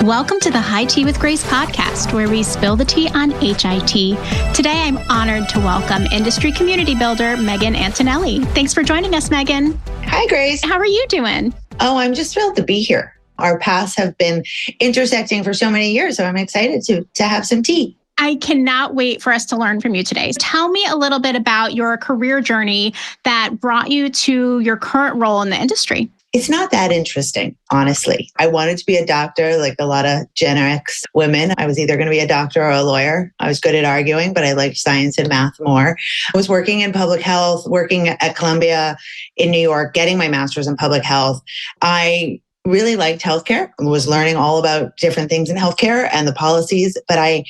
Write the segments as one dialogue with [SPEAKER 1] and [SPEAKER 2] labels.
[SPEAKER 1] Welcome to the High Tea with Grace podcast, where we spill the tea on HIT. Today, I'm honored to welcome industry community builder, Megan Antonelli. Thanks for joining us, Megan.
[SPEAKER 2] Hi, Grace.
[SPEAKER 1] How are you doing?
[SPEAKER 2] Oh, I'm just thrilled to be here. Our paths have been intersecting for so many years, so I'm excited to have some tea.
[SPEAKER 1] I cannot wait for us to learn from you today. Tell me a little bit about your career journey that brought you to your current role in the industry.
[SPEAKER 2] It's not that interesting, honestly. I wanted to be a doctor like a lot of Gen X women. I was either going to be a doctor or a lawyer. I was good at arguing, but I liked science and math more. I was working in public health, working at Columbia in New York, getting my master's in public health. I really liked healthcare and was learning all about different things in healthcare and the policies, but I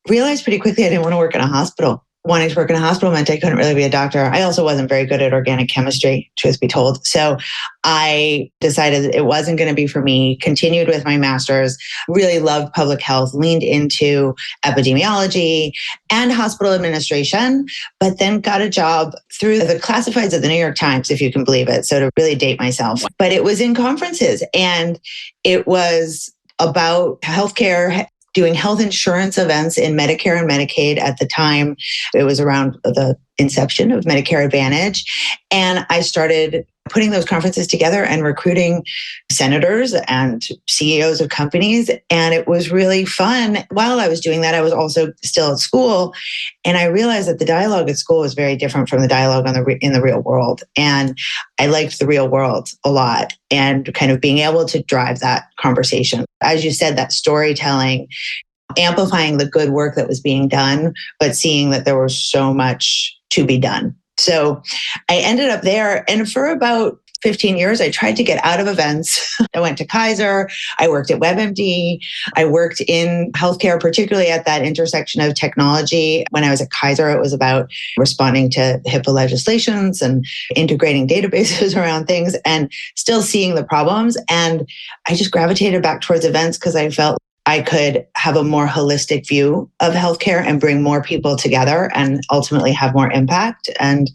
[SPEAKER 2] realized pretty quickly I didn't want to work in a hospital. Wanting to work in a hospital meant I couldn't really be a doctor. I also wasn't very good at organic chemistry, truth be told. So I decided it wasn't going to be for me, continued with my master's, really loved public health, leaned into epidemiology and hospital administration, but then got a job through the classifieds of the New York Times, if you can believe it. So to really date myself, but it was in conferences and it was about healthcare, doing health insurance events in Medicare and Medicaid at the time. It was around the inception of Medicare Advantage. And I started putting those conferences together and recruiting senators and CEOs of companies. And it was really fun. While I was doing that, I was also still at school. And I realized that the dialogue at school was very different from the dialogue in the real world. And I liked the real world a lot and kind of being able to drive that conversation. As you said, that storytelling, amplifying the good work that was being done, but seeing that there was so much to be done. So I ended up there. And for about 15 years, I tried to get out of events. I went to Kaiser. I worked at WebMD. I worked in healthcare, particularly at that intersection of technology. When I was at Kaiser, it was about responding to HIPAA legislations and integrating databases around things and still seeing the problems. And I just gravitated back towards events because I felt I could have a more holistic view of healthcare and bring more people together and ultimately have more impact. And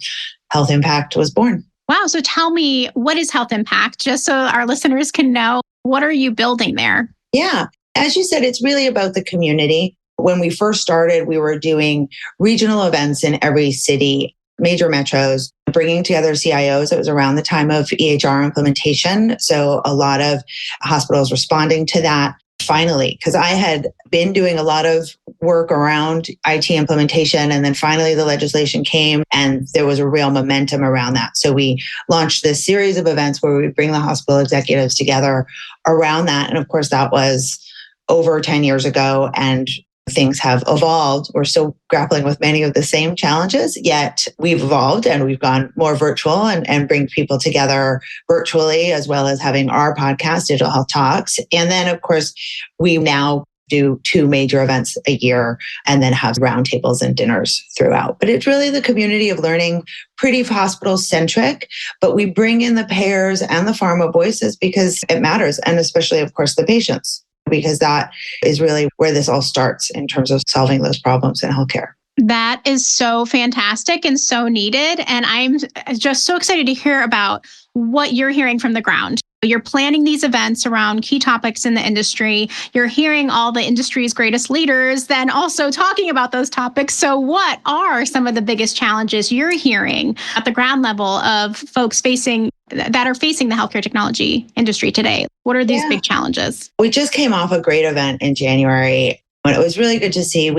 [SPEAKER 2] HealthIMPACT was born.
[SPEAKER 1] Wow. So tell me, what is HealthIMPACT? Just so our listeners can know, what are you building there?
[SPEAKER 2] Yeah. As you said, it's really about the community. When we first started, we were doing regional events in every city, major metros, bringing together CIOs. It was around the time of EHR implementation. So a lot of hospitals responding to that. Finally, because I had been doing a lot of work around IT implementation, and then finally the legislation came and there was a real momentum around that. So we launched this series of events where we bring the hospital executives together around that. And of course, that was over 10 years ago and things have evolved. We're still grappling with many of the same challenges, yet we've evolved and we've gone more virtual and bring people together virtually, as well as having our podcast, Digital Health Talks. And then, of course, we now do 2 major events a year and then have roundtables and dinners throughout. But it's really the community of learning, pretty hospital-centric, but we bring in the payers and the pharma voices because it matters, and especially, of course, the patients, because that is really where this all starts in terms of solving those problems in healthcare.
[SPEAKER 1] That is so fantastic and so needed. And I'm just so excited to hear about what you're hearing from the ground. You're planning these events around key topics in the industry. You're hearing all the industry's greatest leaders, then also talking about those topics. So what are some of the biggest challenges you're hearing at the ground level of folks that are facing the healthcare technology industry today? What are these big challenges?
[SPEAKER 2] We just came off a great event in January, and it was really good to see.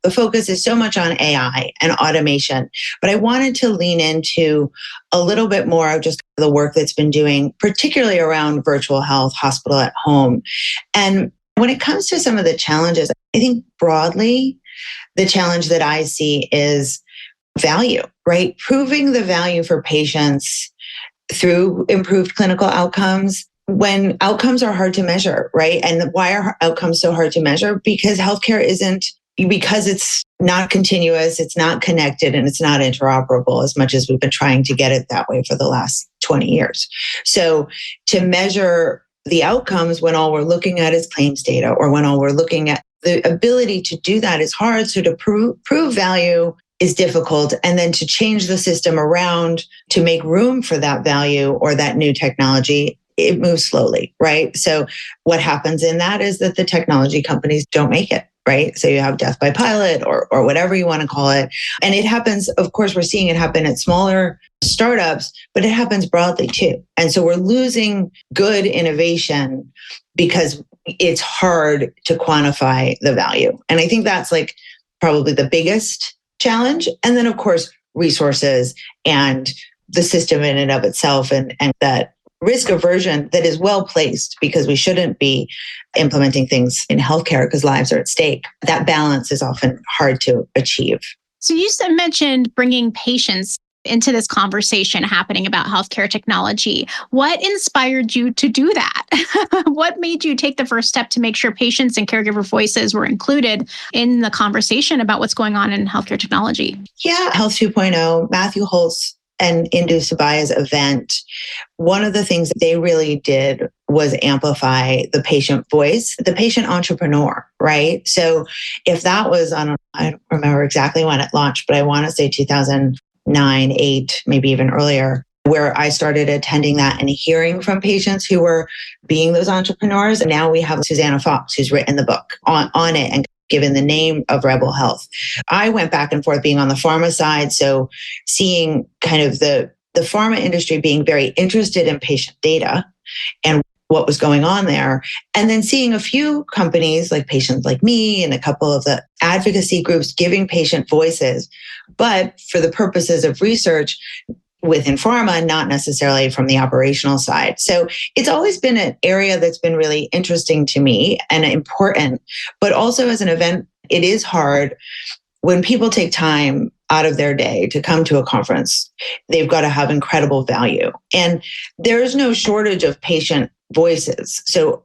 [SPEAKER 2] The focus is so much on AI and automation, but I wanted to lean into a little bit more of just the work that's been doing, particularly around virtual health, hospital at home. And when it comes to some of the challenges, I think broadly, the challenge that I see is value, right? Proving the value for patients through improved clinical outcomes when outcomes are hard to measure, right? And why are outcomes so hard to measure? Because healthcare because it's not continuous, it's not connected, and it's not interoperable as much as we've been trying to get it that way for the last 20 years. So to measure the outcomes when all we're looking at is claims data, or when all we're looking at the ability to do that is hard. So to prove value is difficult. And then to change the system around to make room for that value or that new technology it moves slowly, right? So what happens in that is that the technology companies don't make it, right? So you have death by pilot or whatever you want to call it. And it happens, of course, we're seeing it happen at smaller startups, but it happens broadly too. And so we're losing good innovation because it's hard to quantify the value. And I think that's like probably the biggest challenge. And then, of course, resources and the system in and of itself, and that risk aversion that is well placed, because we shouldn't be implementing things in healthcare because lives are at stake. That balance is often hard to achieve.
[SPEAKER 1] So you mentioned bringing patients into this conversation happening about healthcare technology. What inspired you to do that? What made you take the first step to make sure patients and caregiver voices were included in the conversation about what's going on in healthcare technology?
[SPEAKER 2] Yeah, Health 2.0, Matthew Holtz and Indu Sabaya's event, one of the things that they really did was amplify the patient voice, the patient entrepreneur, right? So if that was on, I don't remember exactly when it launched, but I want to say 2009, 8, maybe even earlier, where I started attending that and hearing from patients who were being those entrepreneurs. And now we have Susanna Fox, who's written the book on it and given the name of Rebel Health. I went back and forth being on the pharma side. So seeing kind of the pharma industry being very interested in patient data and what was going on there. And then seeing a few companies like Patients Like Me and a couple of the advocacy groups giving patient voices, but for the purposes of research within pharma, not necessarily from the operational side. So it's always been an area that's been really interesting to me and important, but also as an event, it is hard when people take time out of their day to come to a conference. They've got to have incredible value. And there is no shortage of patient voices. So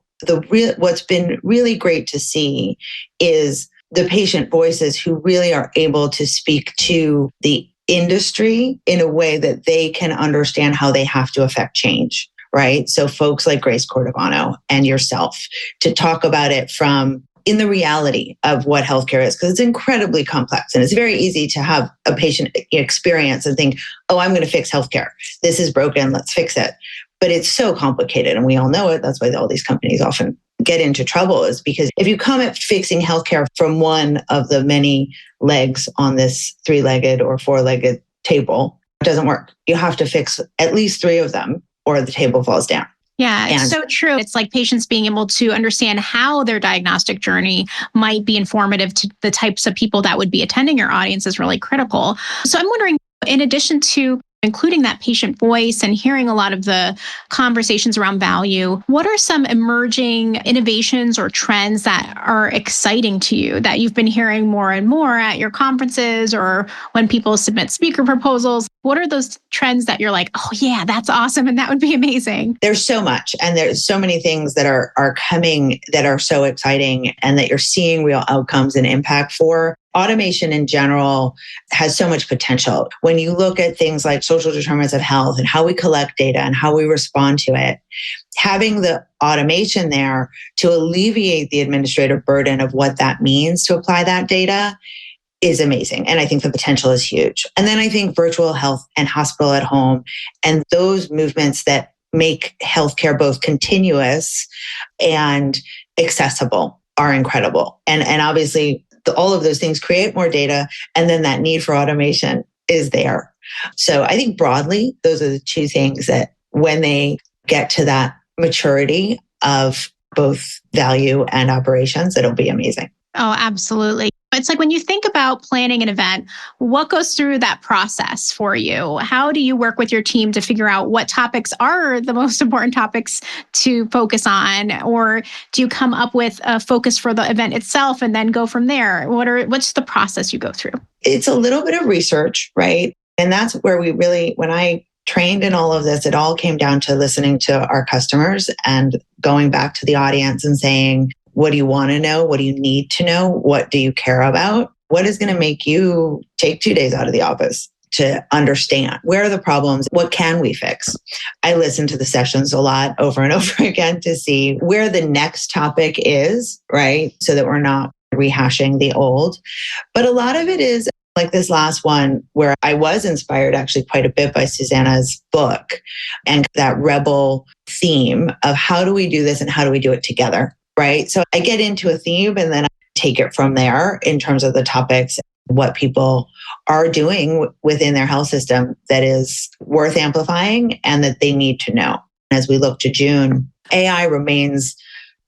[SPEAKER 2] what's been really great to see is the patient voices who really are able to speak to the industry in a way that they can understand how they have to affect change, right? So folks like Grace Cordovano and yourself to talk about it from in the reality of what healthcare is, because it's incredibly complex and it's very easy to have a patient experience and think, oh, I'm going to fix healthcare. This is broken. Let's fix it. But it's so complicated and we all know it. That's why all these companies often get into trouble, is because if you come at fixing healthcare from one of the many legs on this 3-legged or 4-legged table, it doesn't work. You have to fix at least 3 of them or the table falls down.
[SPEAKER 1] Yeah, it's so true. It's like patients being able to understand how their diagnostic journey might be informative to the types of people that would be attending your audience is really critical. So I'm wondering, in addition to including that patient voice and hearing a lot of the conversations around value, what are some emerging innovations or trends that are exciting to you that you've been hearing more and more at your conferences or when people submit speaker proposals? What are those trends that you're like, oh yeah, that's awesome and that would be amazing?
[SPEAKER 2] There's so much, and there's so many things that are coming that are so exciting and that you're seeing real outcomes and impact for. Automation in general has so much potential. When you look at things like social determinants of health and how we collect data and how we respond to it, having the automation there to alleviate the administrative burden of what that means to apply that data is amazing. And I think the potential is huge. And then I think virtual health and hospital at home and those movements that make healthcare both continuous and accessible are incredible. And obviously, all of those things create more data, and then that need for automation is there. So I think broadly, those are the 2 things that when they get to that maturity of both value and operations, it'll be amazing.
[SPEAKER 1] Oh, absolutely. It's like when you think about planning an event, what goes through that process for you? How do you work with your team to figure out what topics are the most important topics to focus on? Or do you come up with a focus for the event itself and then go from there? What's the process you go through?
[SPEAKER 2] It's a little bit of research, right? And that's where we really, when I trained in all of this, it all came down to listening to our customers and going back to the audience and saying, what do you want to know? What do you need to know? What do you care about? What is going to make you take 2 days out of the office to understand? Where are the problems? What can we fix? I listen to the sessions a lot over and over again to see where the next topic is, right? So that we're not rehashing the old. But a lot of it is like this last one where I was inspired actually quite a bit by Susanna's book and that rebel theme of how do we do this and how do we do it together, right? So I get into a theme and then I take it from there in terms of the topics, what people are doing within their health system that is worth amplifying and that they need to know. As we look to June, AI remains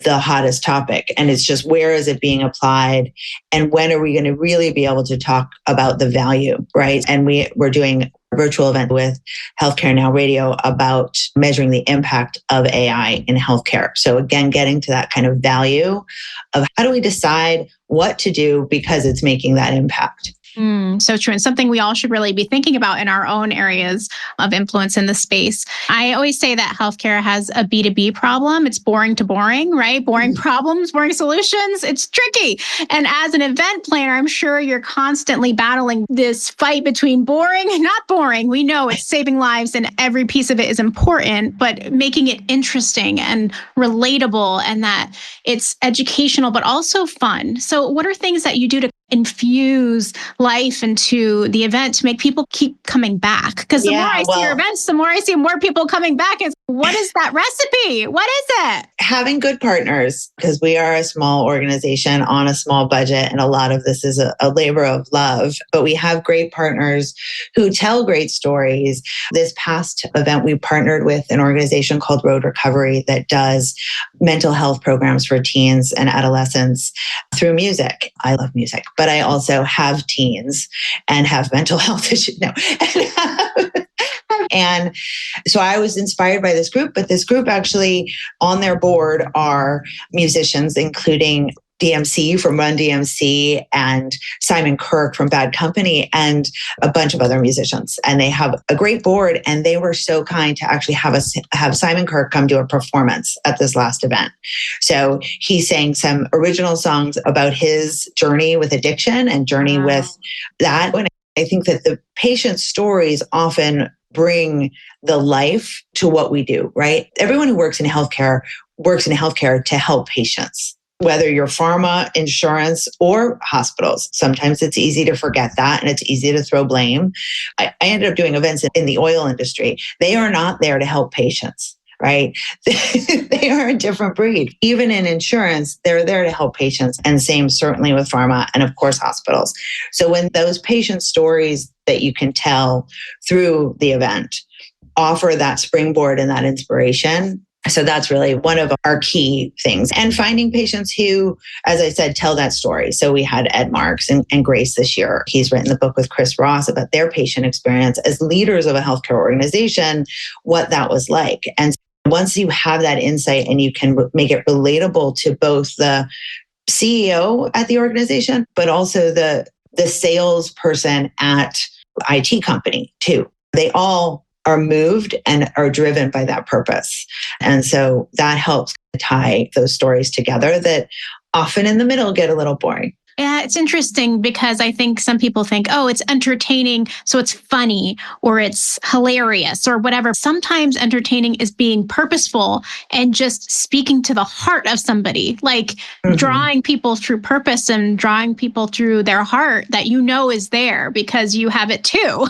[SPEAKER 2] the hottest topic. And it's just, where is it being applied? And when are we going to really be able to talk about the value, right? And we're doing a virtual event with Healthcare Now Radio about measuring the impact of AI in healthcare. So again, getting to that kind of value of how do we decide what to do because it's making that impact.
[SPEAKER 1] So true. And something we all should really be thinking about in our own areas of influence in the space. I always say that healthcare has a B2B problem. It's boring to boring, right? Boring problems, boring solutions. It's tricky. And as an event planner, I'm sure you're constantly battling this fight between boring and not boring. We know it's saving lives and every piece of it is important, but making it interesting and relatable and that it's educational, but also fun. So what are things that you do to infuse life into the event to make people keep coming back? Because the more I see your events, the more I see more people coming back. Is what is that recipe? What is it?
[SPEAKER 2] Having good partners, because we are a small organization on a small budget, and a lot of this is a labor of love, but we have great partners who tell great stories. This past event, we partnered with an organization called Road Recovery that does mental health programs for teens and adolescents through music. I love music, but I also have teens and have mental health issues. No. And so I was inspired by this group, but this group actually on their board are musicians, including DMC from Run DMC and Simon Kirk from Bad Company and a bunch of other musicians. And they have a great board, and they were so kind to actually have Simon Kirk come do a performance at this last event. So he sang some original songs about his journey with addiction and journey with that. And I think that the patient stories often bring the life to what we do, right? Everyone who works in healthcare to help patients, whether you're pharma, insurance, or hospitals. Sometimes it's easy to forget that and it's easy to throw blame. I ended up doing events in the oil industry. They are not there to help patients, right? They are a different breed. Even in insurance, they're there to help patients, and same certainly with pharma and of course hospitals. So when those patient stories that you can tell through the event offer that springboard and that inspiration, so that's really one of our key things. And finding patients who, as I said, tell that story. So we had Ed Marks and Grace this year. He's written the book with Chris Ross about their patient experience as leaders of a healthcare organization, what that was like. And once you have that insight and you can make it relatable to both the CEO at the organization, but also the salesperson at IT company too. They all are moved and are driven by that purpose. And so that helps tie those stories together that often in the middle get a little boring.
[SPEAKER 1] Yeah, it's interesting because I think some people think, oh, it's entertaining, so it's funny or it's hilarious or whatever. Sometimes entertaining is being purposeful and just speaking to the heart of somebody, like drawing people through purpose and drawing people through their heart that you know is there because you have it too.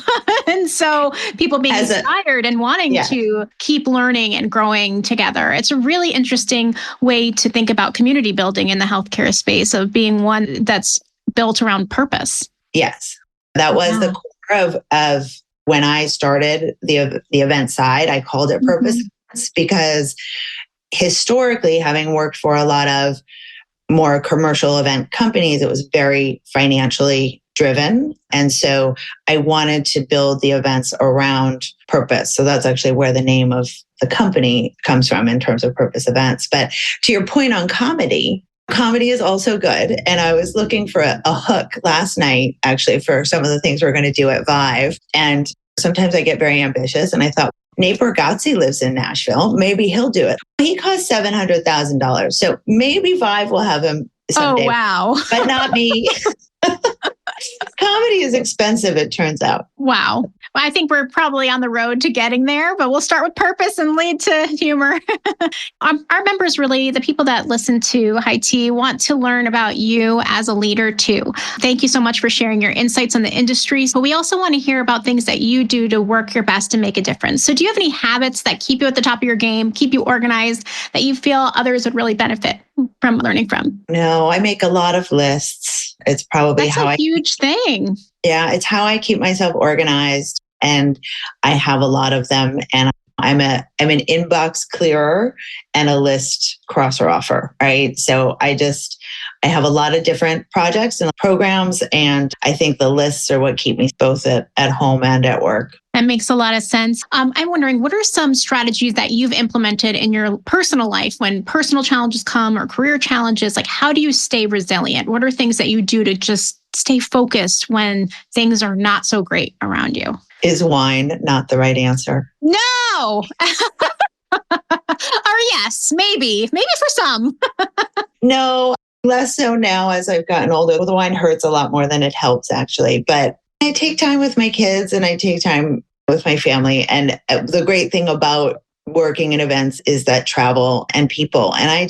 [SPEAKER 1] And so people being inspired and wanting to keep learning and growing together. It's a really interesting way to think about community building in the healthcare space of being one that's built around purpose.
[SPEAKER 2] Yes, that was the core of when I started the event side. I called it Purpose because historically, having worked for a lot of more commercial event companies, it was very financially driven. And so I wanted to build the events around purpose. So that's actually where the name of the company comes from in terms of Purpose Events. But to your point on comedy is also good. And I was looking for a hook last night, actually, for some of the things we're going to do at Vive. And sometimes I get very ambitious. And I thought, Nate Bargatze lives in Nashville. Maybe he'll do it. He costs $700,000. So maybe Vive will have him someday.
[SPEAKER 1] Oh, wow.
[SPEAKER 2] But not me. Comedy is expensive, it turns out.
[SPEAKER 1] Wow. I think we're probably on the road to getting there, but we'll start with purpose and lead to humor. Our members, really, the people that listen to High Tea, want to learn about you as a leader too. Thank you so much for sharing your insights on the industries, but we also want to hear about things that you do to work your best and make a difference. So do you have any habits that keep you at the top of your game, keep you organized, that you feel others would really benefit from learning from?
[SPEAKER 2] No, I make a lot of lists. It's probably
[SPEAKER 1] That's a huge thing.
[SPEAKER 2] Yeah, it's how I keep myself organized. And I have a lot of them. And I'm an inbox clearer and a list crosser offer, right? So I have a lot of different projects and programs. And I think the lists are what keep me both at home and at work.
[SPEAKER 1] That makes a lot of sense. I'm wondering, what are some strategies that you've implemented in your personal life when personal challenges come or career challenges? Like, how do you stay resilient? What are things that you do to just stay focused when things are not so great around you?
[SPEAKER 2] Is wine not the right answer?
[SPEAKER 1] No. Or yes, maybe for some.
[SPEAKER 2] No, less so now as I've gotten older. The wine hurts a lot more than it helps, actually. But I take time with my kids and I take time with my family. And the great thing about working in events is that travel and people. And I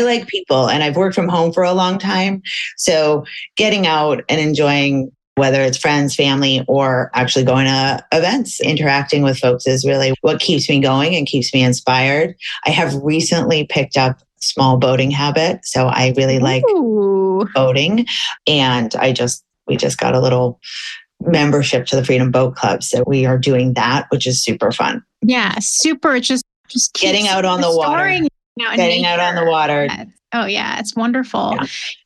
[SPEAKER 2] like people, and I've worked from home for a long time. So getting out and enjoying, whether it's friends, family, or actually going to events, interacting with folks is really what keeps me going and keeps me inspired. I have recently picked up a small boating habit. So I really like boating. And we just got a little membership to the Freedom Boat Club. So we are doing that, which is super fun.
[SPEAKER 1] Yeah, super. Just
[SPEAKER 2] getting out on the water. Getting out on the water.
[SPEAKER 1] Oh, yeah, it's wonderful.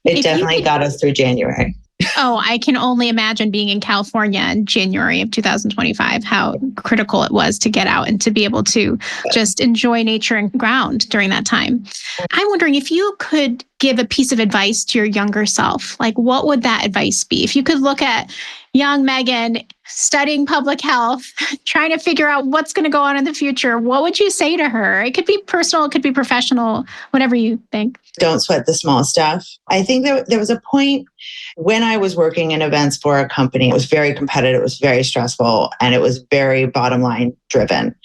[SPEAKER 2] Yeah. It definitely got us through January.
[SPEAKER 1] Oh, I can only imagine being in California in January of 2025, how critical it was to get out and to be able to just enjoy nature and ground during that time. I'm wondering if you could give a piece of advice to your younger self, like what would that advice be? If you could look at young Megan studying public health, trying to figure out what's going to go on in the future, what would you say to her? It could be personal, it could be professional, whatever you think.
[SPEAKER 2] Don't sweat the small stuff. I think there was a point when I was working in events for a company. It was very competitive, it was very stressful, and it was very bottom line driven.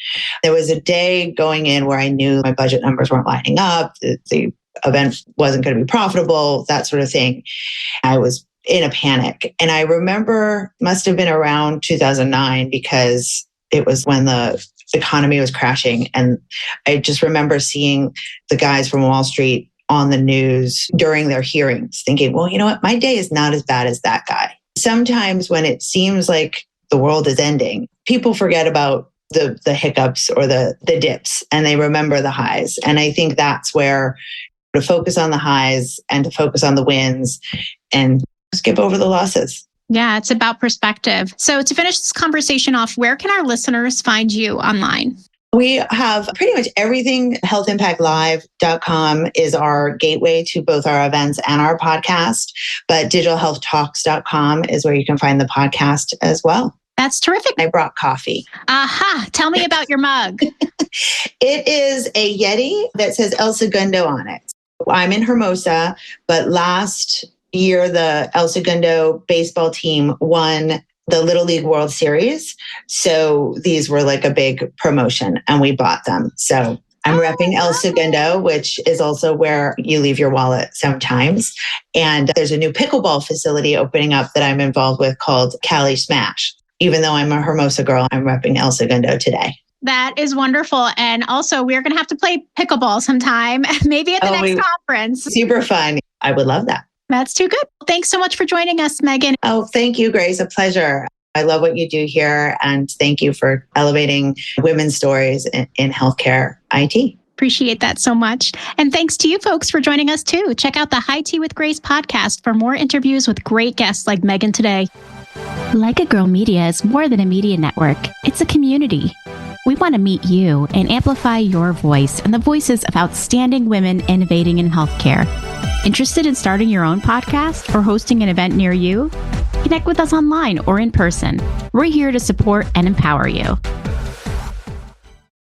[SPEAKER 2] There was a day going in where I knew my budget numbers weren't lining up, the event wasn't going to be profitable, that sort of thing. I was in a panic. And I remember, must have been around 2009, because it was when the economy was crashing. And I just remember seeing the guys from Wall Street on the news during their hearings thinking, well, you know what? My day is not as bad as that guy. Sometimes when it seems like the world is ending, people forget about the hiccups or the dips, and they remember the highs. And I think that's where to focus on the highs and to focus on the wins and skip over the losses.
[SPEAKER 1] Yeah, it's about perspective. So to finish this conversation off, where can our listeners find you online?
[SPEAKER 2] We have pretty much everything. HealthImpactLive.com is our gateway to both our events and our podcast, but digitalhealthtalks.com is where you can find the podcast as well.
[SPEAKER 1] That's terrific.
[SPEAKER 2] I brought coffee.
[SPEAKER 1] Aha. Tell me about your mug.
[SPEAKER 2] It is a Yeti that says El Segundo on it. I'm in Hermosa, but last year, the El Segundo baseball team won the Little League World Series. So these were like a big promotion and we bought them. So I'm repping El Segundo, which is also where you leave your wallet sometimes. And there's a new pickleball facility opening up that I'm involved with called Cali Smash. Even though I'm a Hermosa girl, I'm repping El Segundo today.
[SPEAKER 1] That is wonderful. And also, we're going to have to play pickleball sometime, maybe at the next conference.
[SPEAKER 2] Super fun. I would love that.
[SPEAKER 1] That's too good. Thanks so much for joining us, Megan.
[SPEAKER 2] Oh, thank you, Grace. A pleasure. I love what you do here. And thank you for elevating women's stories in healthcare IT.
[SPEAKER 1] Appreciate that so much. And thanks to you folks for joining us too. Check out the High Tea with Grace podcast for more interviews with great guests like Megan today. Like a Girl Media is more than a media network. It's a community. We want to meet you and amplify your voice and the voices of outstanding women innovating in healthcare. Interested in starting your own podcast or hosting an event near you? Connect with us online or in person. We're here to support and empower you.